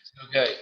Okay,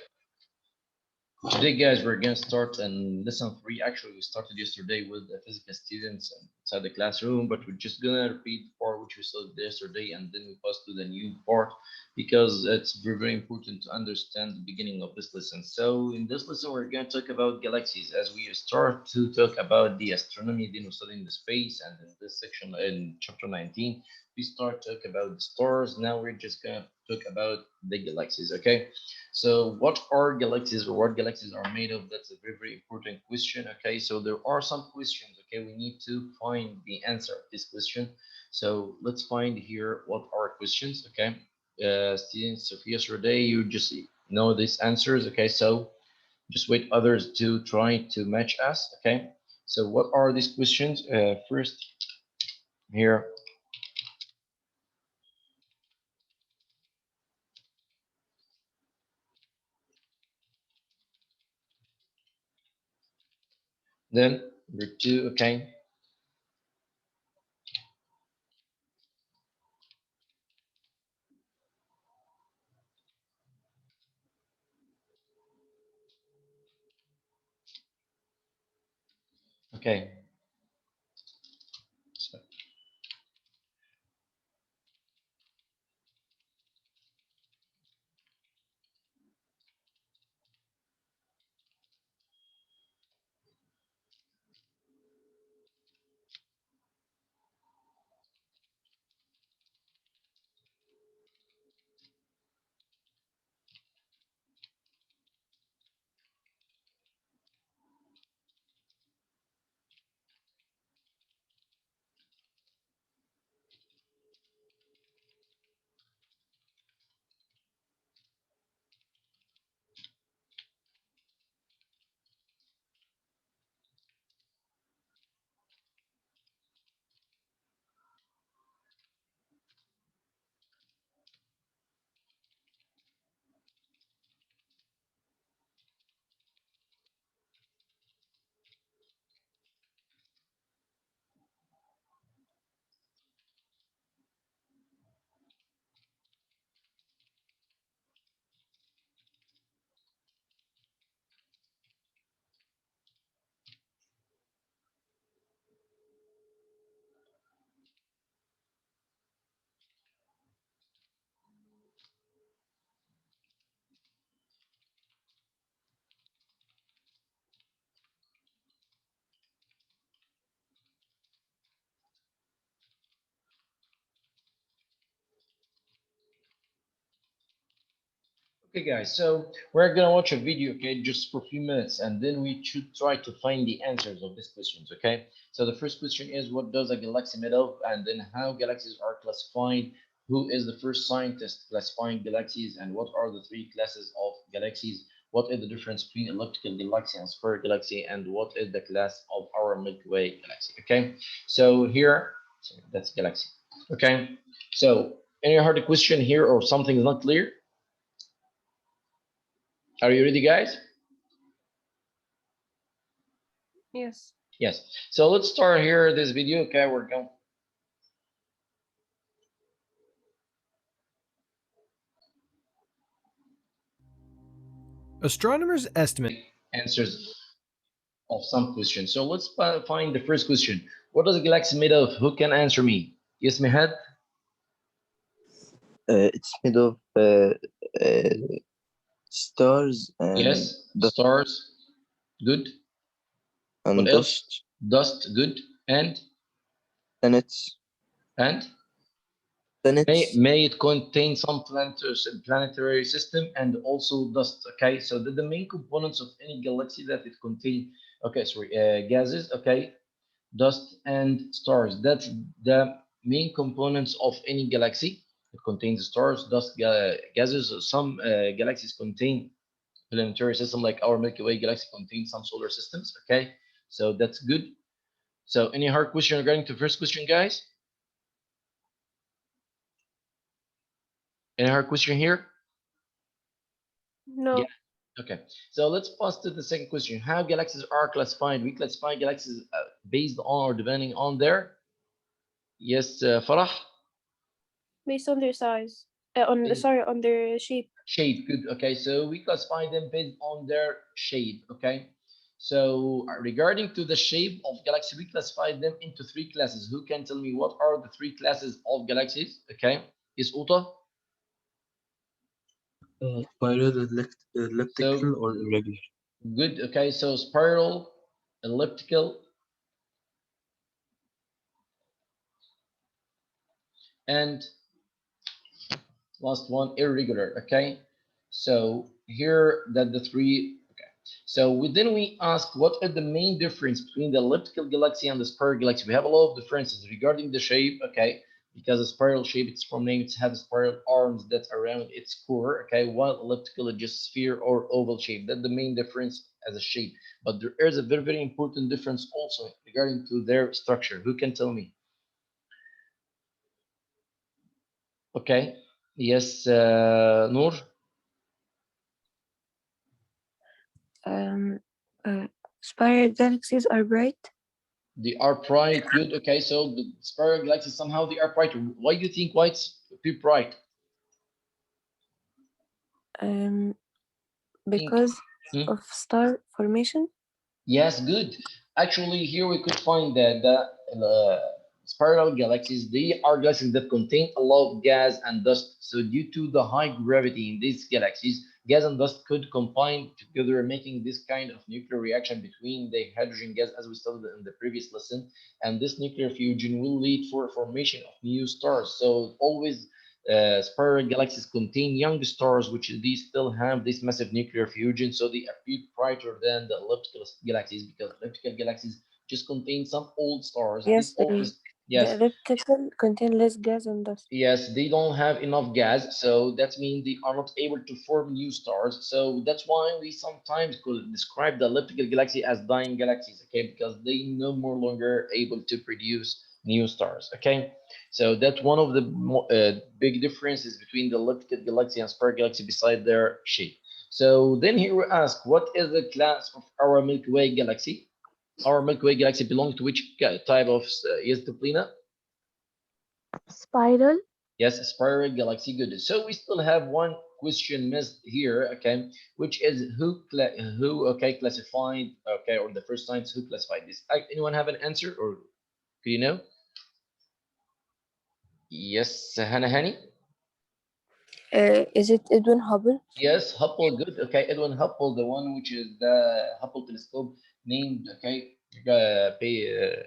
today, guys, we're going to start in lesson 3. Actually, we started yesterday with the physical students inside the classroom, but we're just going to repeat the part which we saw yesterday and then we pass to the new part because it's very, very important to understand the beginning of this lesson. So, in this lesson, we're going to talk about galaxies as we start to talk about the astronomy, then we're studying the space, and in this section, in chapter 19, we start to talk about the stars. Now, we're just going to talk about the galaxies, okay? So what are galaxies or what galaxies are made of? That's a very, very important question. Okay, so there are some questions. Okay, we need to find the answer of this question. So let's find here what are questions. Okay, students of yesterday, you just know these answers. Okay, so just wait others to try to match us. Okay, so what are these questions? First here. Then number two. Okay. Okay. So, okay, guys, so we're gonna watch a video, okay, just for a few minutes, and then we should try to find the answers of these questions, okay? So the first question is, what does a galaxy made of? And then how galaxies are classified? Who is the first scientist classifying galaxies? And what are the three classes of galaxies? What is the difference between elliptical galaxy and spherical galaxy? And what is the class of our Milky Way galaxy? Okay, so here, so that's galaxy. Okay, so any hard question here or something is not clear? Are you ready, guys? Yes. Yes. So let's start here this video. Okay, we're going. Astronomers estimate Answers of some questions. So let's find the first question. What is a galaxy made of? Who can answer me? Yes, Mehad? It's made of stars and Yes. Stars. Good. What else? dust, Dust. Good. planets, And planets. may it contain some planetary system and also dust. Okay. So the main components of any galaxy that it contain. Okay. Sorry. Gases. Okay. Dust and stars. That's the main components of any galaxy. It contains stars, dust, gases. Some galaxies contain planetary system, like our Milky Way galaxy contains some solar systems. Okay, so that's good. So any hard question regarding to first question, guys? Any hard question here? No. Yeah. Okay, so let's pass to the second question. How galaxies are classified? We classify galaxies based on or depending on their, yes, Farah? Based on their size. On their shape. Shape, good. Okay, so we classify them based on their shape. Okay, so regarding to the shape of galaxy, we classify them into three classes. Who can tell me what are the three classes of galaxies? Okay, is Uta? Spiral, So elliptical, or irregular. good. Okay, so spiral, elliptical, and last one irregular. Okay, so here that the three. Okay, so within we ask what are the main difference between the elliptical galaxy and the spiral galaxy. We have a lot of differences regarding the shape. Okay, because a spiral shape, it's from name, it has spiral arms that around its core. Okay, while elliptical is just sphere or oval shape. That's the main difference as a shape. But there is a very important difference also regarding to their structure. Who can tell me? Okay. Yes, Noor. Um, spiral galaxies are bright. They are bright. Good. Okay. So the spiral galaxies somehow they are bright. Why do you think whites be bright? Um, Think. because Hmm? of star formation. Yes. Good. Actually, here we could find that the spiral galaxies they are galaxies that contain a lot of gas and dust. So due to the high gravity in these galaxies, gas and dust could combine together, making this kind of nuclear reaction between the hydrogen gas, as we studied in the previous lesson. And this nuclear fusion will lead for formation of new stars. So always spiral galaxies contain young stars, which these still have this massive nuclear fusion, so they appear brighter than the elliptical galaxies because elliptical galaxies just contain some old stars. These Yes, old, the yes, elliptical contain less gas and dust. yes, they don't have enough gas, so that means they are not able to form new stars. So that's why we sometimes could describe the elliptical galaxy as dying galaxies, okay? Because they no more longer able to produce new stars, okay? So that's one of the big differences between the elliptical galaxy and spiral galaxy beside their shape. So then here we ask, what is the class of our Milky Way galaxy? Our Milky Way galaxy belongs to which type of yes, Duplina? Spiral. Yes, spiral galaxy. Good. So we still have one question missed here, okay, which is who okay classified okay or the first science who classified this? Anyone have an answer or do you know? Yes, Hannah Hani. Is it Edwin Hubble? Yes, Hubble. Good. Okay, Edwin Hubble, the one which is the Hubble telescope named. Okay, pay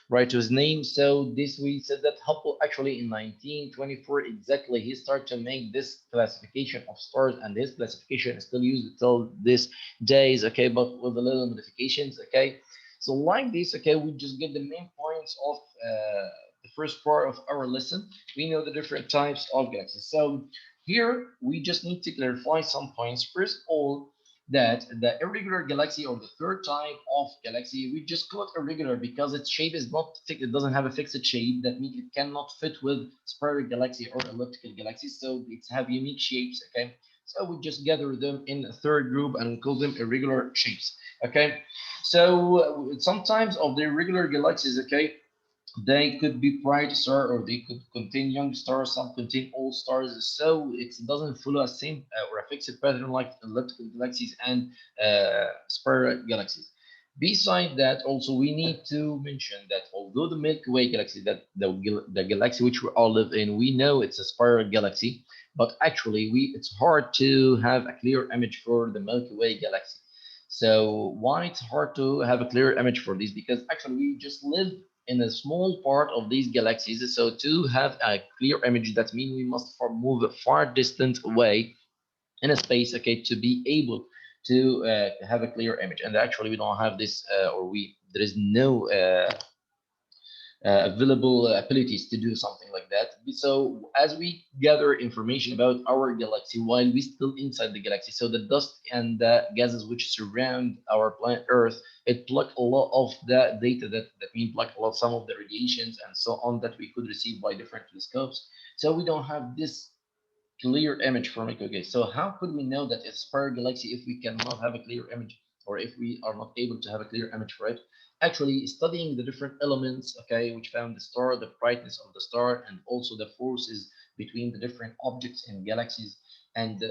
right to his name. So this we said that Hubble actually in 1924 exactly he started to make this classification of stars, and this classification is still used till this days. Okay, but with a little modifications. Okay, so like this. Okay, we just get the main points of the first part of our lesson. We know the different types of galaxies. So here we just need to clarify some points. First of all, that the irregular galaxy or the third type of galaxy, we just call it irregular because its shape is not fixed. It doesn't have a fixed shape. That means it cannot fit with spiral galaxy or elliptical galaxy. So it have unique shapes. Okay. So we just gather them in a third group and we call them irregular shapes. Okay. So sometimes of the irregular galaxies, okay, they could be bright star or they could contain young stars, some contain old stars. So it doesn't follow a same or a fixed pattern like elliptical galaxies and spiral galaxies. Beside that, also we need to mention that although the Milky Way galaxy, that the galaxy which we all live in, we know it's a spiral galaxy, but actually we it's hard to have a clear image for the Milky Way galaxy. So why it's hard to have a clear image for these? Because actually we just live in a small part of these galaxies. So to have a clear image, that means we must move a far distant away in a space, okay, to be able to have a clear image. And actually, we don't have this, or we there is no available abilities to do something like that. So as we gather information about our galaxy while we still inside the galaxy, so the dust and the gases which surround our planet Earth, it pluck a lot of the data that means pluck a lot some of the radiations and so on that we could receive by different telescopes. So we don't have this clear image for Milky Way. So how could we know that it's spiral galaxy if we cannot have a clear image, or if we are not able to have a clear image for it? Actually, studying the different elements, okay, which found the star, the brightness of the star, and also the forces between the different objects in galaxies, and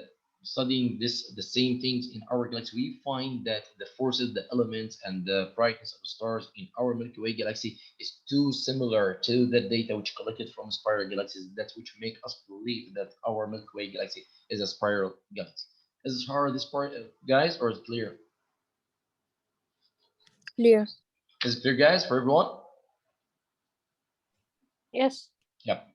studying the same things in our galaxy, we find that the forces, the elements, and the brightness of the stars in our Milky Way galaxy is too similar to the data which collected from spiral galaxies. That which make us believe that our Milky Way galaxy is a spiral galaxy. Is it hard this part, guys, or is it clear? Clear. Is it clear, guys, for everyone? Yes. Yep.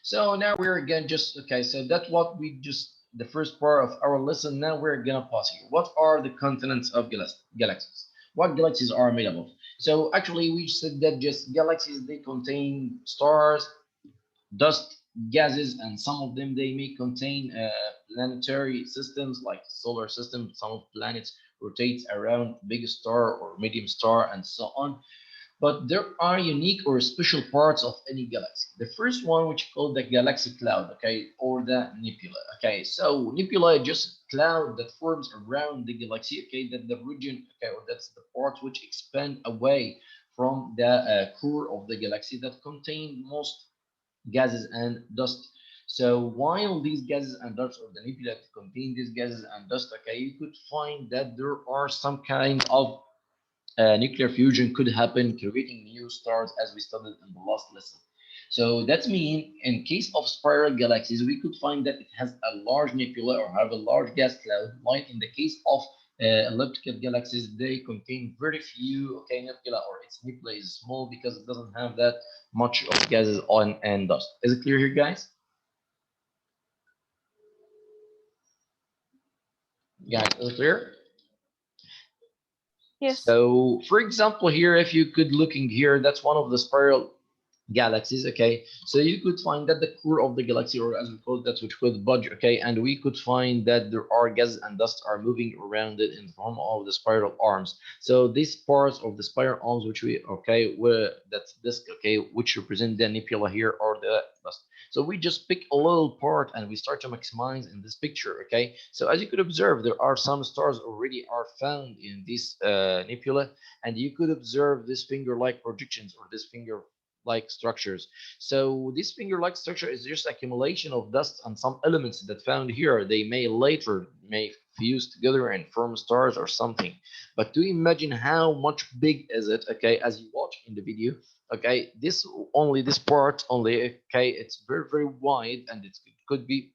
So now we're again just okay. So that's what we just the first part of our lesson. Now we're gonna pause here. What are the continents of galaxies? What galaxies are made up of? So actually, we said that just galaxies they contain stars, dust, gases, and some of them they may contain planetary systems like solar system. Some of planets rotate around big star or medium star, and so on. But there are unique or special parts of any galaxy. The first one, which is called the galaxy cloud, okay, or the nebula. Okay, so nebula is just cloud that forms around the galaxy, okay, that the region, okay, or that's the part which expand away from the core of the galaxy that contain most gases and dust. So while these gases and dust or the nebula contain these gases and dust, okay, you could find that there are some kind of nuclear fusion could happen, creating new stars as we studied in the last lesson. So that means in case of spiral galaxies, we could find that it has a large nebula or have a large gas cloud, while in the case of elliptical galaxies, they contain very few okay, nebula or its nebula is small because it doesn't have that much of gases on and dust. Is it clear here, guys? Guys, is it clear? Yes. So, for example, here, if you could looking here, that's one of the spiral galaxies. Okay, so you could find that the core of the galaxy, or as we call it, that's which called budge. Okay, and we could find that there are gases and dust are moving around it in the form of the spiral arms. So these parts of the spiral arms, which we okay, where that's disk, okay, which represent the nebula here or the dust. So we just pick a little part and we start to maximize in this picture. Okay, so as you could observe, there are some stars already are found in this nebula, and you could observe this finger-like projections or this finger like structures. So this finger-like structure is just accumulation of dust and some elements that found here. They may later may fuse together and form stars or something. But do imagine how much big is it? Okay, as you watch in the video. Okay, this only this part only. Okay, it's very wide and it could be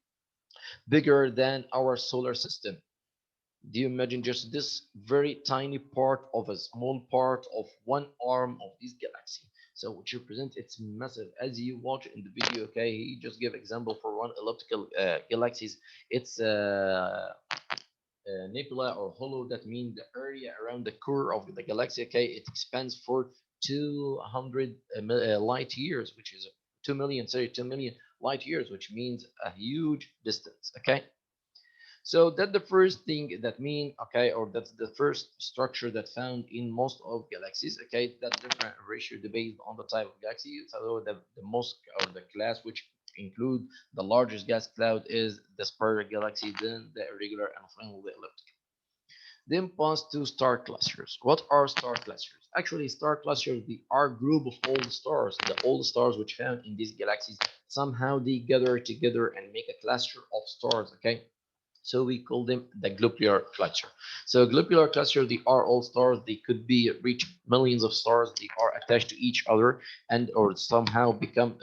bigger than our solar system. Do you imagine just this very tiny part of a small part of one arm of this galaxy? So which represents it's massive. As you watch in the video, okay, he just give example for one elliptical galaxies. It's nebula or hollow. That means the area around the core of the galaxy. Okay, it expands for 200 light years, which is 2 million, sorry, 2 million light years, which means a huge distance. Okay. So that's the first thing that mean, okay, or that's the first structure that found in most of galaxies, okay, that different ratio based on the type of galaxy. So the most or the class which include the largest gas cloud is the spiral galaxy, then the irregular, and finally the elliptic. Then pass to star clusters. What are star clusters? Actually, star clusters, they are a group of all the stars, which found in these galaxies. Somehow they gather together and make a cluster of stars, okay? So we call them the globular cluster. So globular cluster, they are all stars. They could be reach millions of stars. They are attached to each other and or somehow become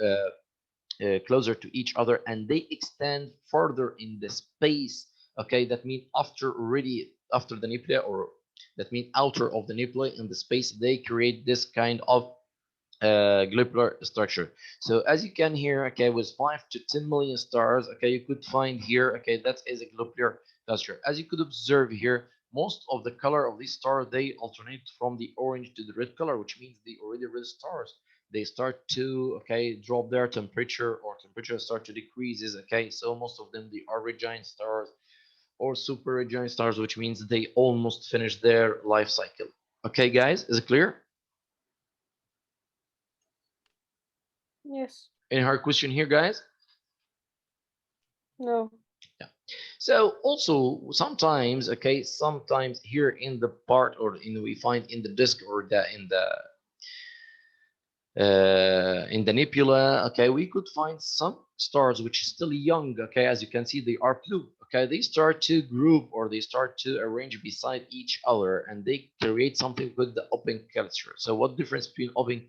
closer to each other, and they extend further in the space. Okay, that means after the nebula, or that means outer of the nebula in the space, they create this kind of globular structure. So as you can hear, okay, with 5 to 10 million stars, okay, you could find here, okay, that is a globular cluster. As you could observe here, most of the color of these stars, they alternate from the orange to the red color, which means the already red stars, they start to, okay, drop their temperature, or temperature start to decreases, okay, so most of them, they are red giant stars or super red giant stars, which means they almost finish their life cycle. Okay, guys, is it clear? Yes. Any hard question here, guys? No. Yeah. So also sometimes, okay, sometimes here in the part or in we find in the disk or the in the in the nebula, okay, we could find some stars which is still young, okay, as you can see, they are blue, okay, they start to group or they start to arrange beside each other and they create something with the open cluster. So what difference between open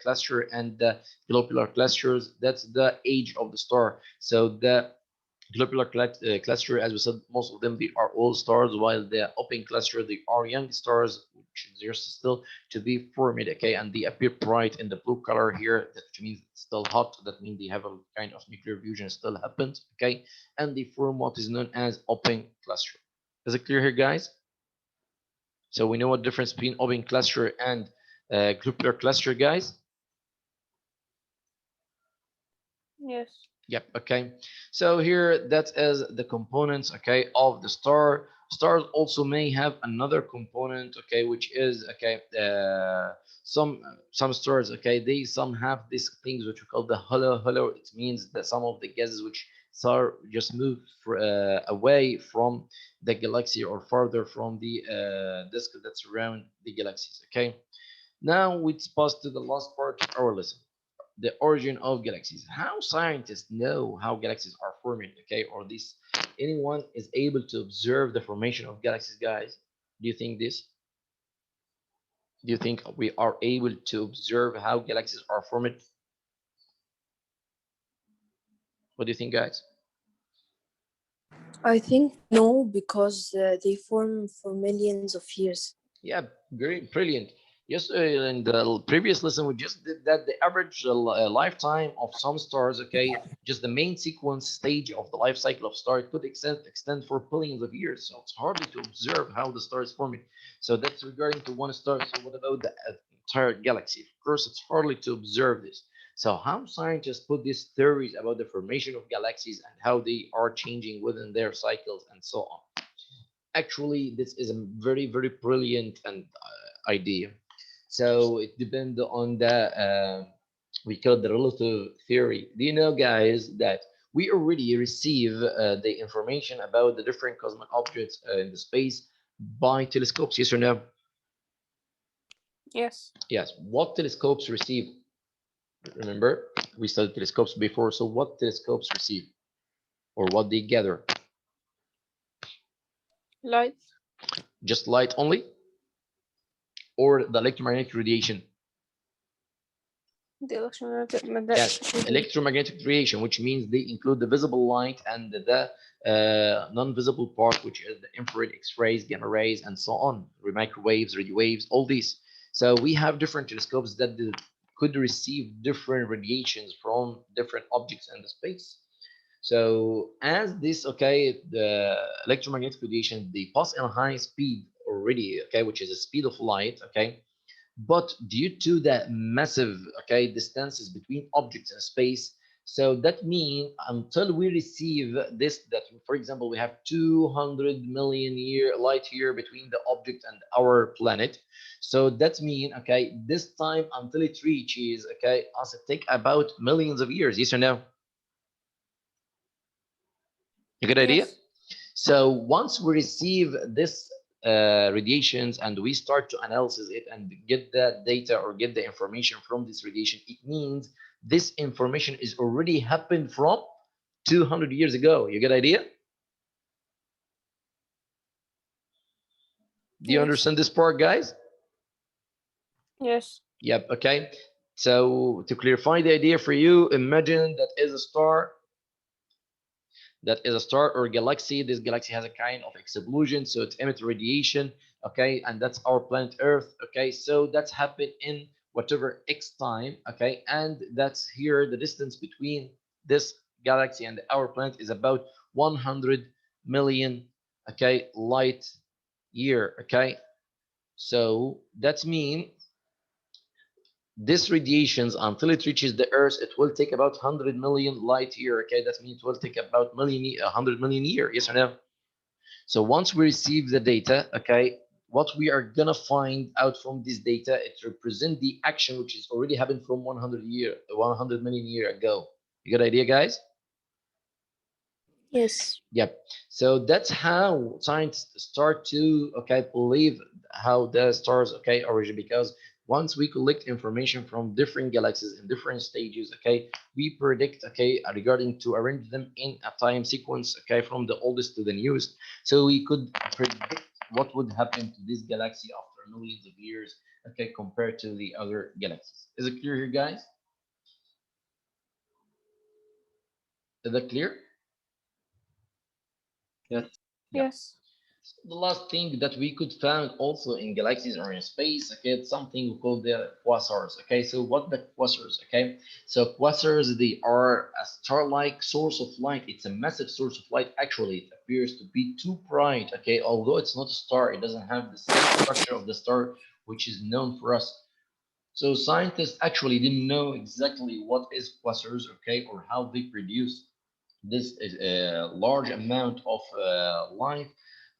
cluster and the globular clusters? That's the age of the star. So the globular cluster, as we said, most of them they are old stars, while the open cluster they are young stars, which they're still to be formed. Okay, and they appear bright in the blue color here, that means it's still hot. That means they have a kind of nuclear fusion still happened. Okay, and they form what is known as open cluster. Is it clear here, guys? So we know what difference between open cluster and globular cluster, guys. Yes. Yep. Okay. So here that is the components, okay, of the star. Stars also may have another component, okay, which is okay. Some stars, okay, they some have these things which we call the halo. It means that some of the gases which are just move away from the galaxy or farther from the disk that surround the galaxies. Okay. Now we pass to the last part of our lesson, the origin of galaxies. How scientists know how galaxies are forming, okay, or this anyone is able to observe the formation of galaxies, guys? Do you think this? Do you think we are able to observe how galaxies are formed? What do you think, guys? I think no, because they form for millions of years. Yeah, great, brilliant. Yes, in the previous lesson, we just did that the average lifetime of some stars, okay, just the main sequence stage of the life cycle of star, it could extend for billions of years. So it's hardly to observe how the star is forming. So that's regarding to one star. So what about the entire galaxy? Of course, it's hardly to observe this. So how scientists put these theories about the formation of galaxies and how they are changing within their cycles and so on? Actually, this is a very brilliant and idea. So it depends on the we call it the relative theory. Do you know, guys, that we already receive the information about the different cosmic objects in the space by telescopes? Yes or no? Yes. Yes. What telescopes receive? Remember, we studied telescopes before. So what telescopes receive, or what they gather? Light. Just light only, or the electromagnetic radiation? The electromagnetic. Yes, electromagnetic radiation, which means they include the visible light and the non-visible part, which is the infrared, X-rays, gamma rays, and so on, microwaves, radio waves, all these. So we have different telescopes that could receive different radiations from different objects in the space. So as this, okay, the electromagnetic radiation, they pass in a high speed already, okay, which is the speed of light, okay, but due to the massive, okay, distances between objects in space, so that means until we receive this, that for example we have 200 million light year between the object and our planet, so that means, okay, this time until it reaches, okay, us it take about millions of years. Yes or no? A good idea. Yes. So once we receive this radiations and we start to analyze it and get the data or get the information from this radiation, it means this information is already happened from 200 years ago. You get idea? Do you Yes. understand this part, guys? Yes. Yep. Okay. So to clarify the idea for you, imagine that is a star, that is a star or galaxy. This galaxy has a kind of explosion, so it emits radiation, okay, and that's our planet Earth, okay. So that's happened in whatever X time, okay, and that's here the distance between this galaxy and our planet is about 100 million, okay, light year, okay. So that means this radiations until it reaches the earth, it will take about 100 million light year, okay. That means it will take about 100 million year. Yes or no? So once we receive the data, okay, what we are gonna find out from this data, it represent the action which is already happened from 100 million year ago. You got idea, guys? Yes. Yep. So that's how scientists start to, okay, believe how the stars, okay, origin, because once we collect information from different galaxies in different stages, okay, we predict, okay, regarding to arrange them in a time sequence, okay, from the oldest to the newest, so we could predict what would happen to this galaxy after millions of years, okay, compared to the other galaxies. Is it clear here, guys? Is that clear? Yes. Yeah. Yes. The last thing that we could find also in galaxies or in space, okay, it's something we call the quasars. Okay, so what the quasars? Okay, so quasars, they are a star-like source of light. It's a massive source of light. Actually, it appears to be too bright. Okay, although it's not a star, it doesn't have the same structure of the star, which is known for us. So scientists actually didn't know exactly what is quasars, okay, or how they produce this is a large amount of light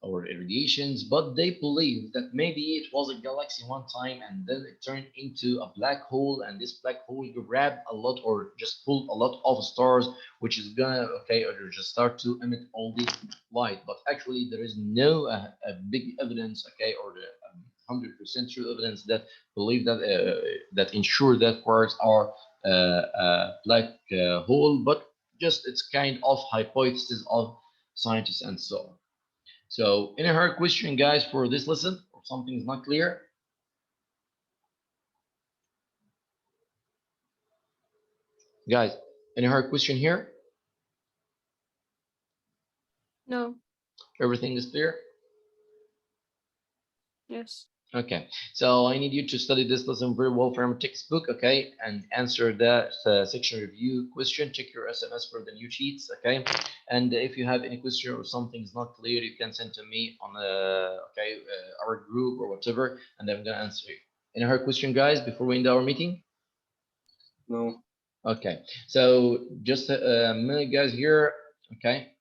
or radiations, but they believe that maybe it was a galaxy one time and then it turned into a black hole, and this black hole grabbed a lot or just pulled a lot of stars, which is gonna, okay, or just start to emit all this light. But actually there is no a big evidence, okay, or the 100% true evidence that believe that that ensure that quarks are a black hole, but just it's kind of hypothesis of scientists and so on. So any hard question, guys, for this lesson, or something is not clear? Guys, any hard question here? No. Everything is clear? Yes. Okay, so I need you to study this lesson very well from a textbook, okay, and answer the section review question. Check your SMS for the new sheets, okay. And if you have any question or something's not clear, you can send to me on our group or whatever, and I'm gonna answer you. Any hard question, guys, before we end our meeting? No. Okay, so just a minute, guys, here. Okay,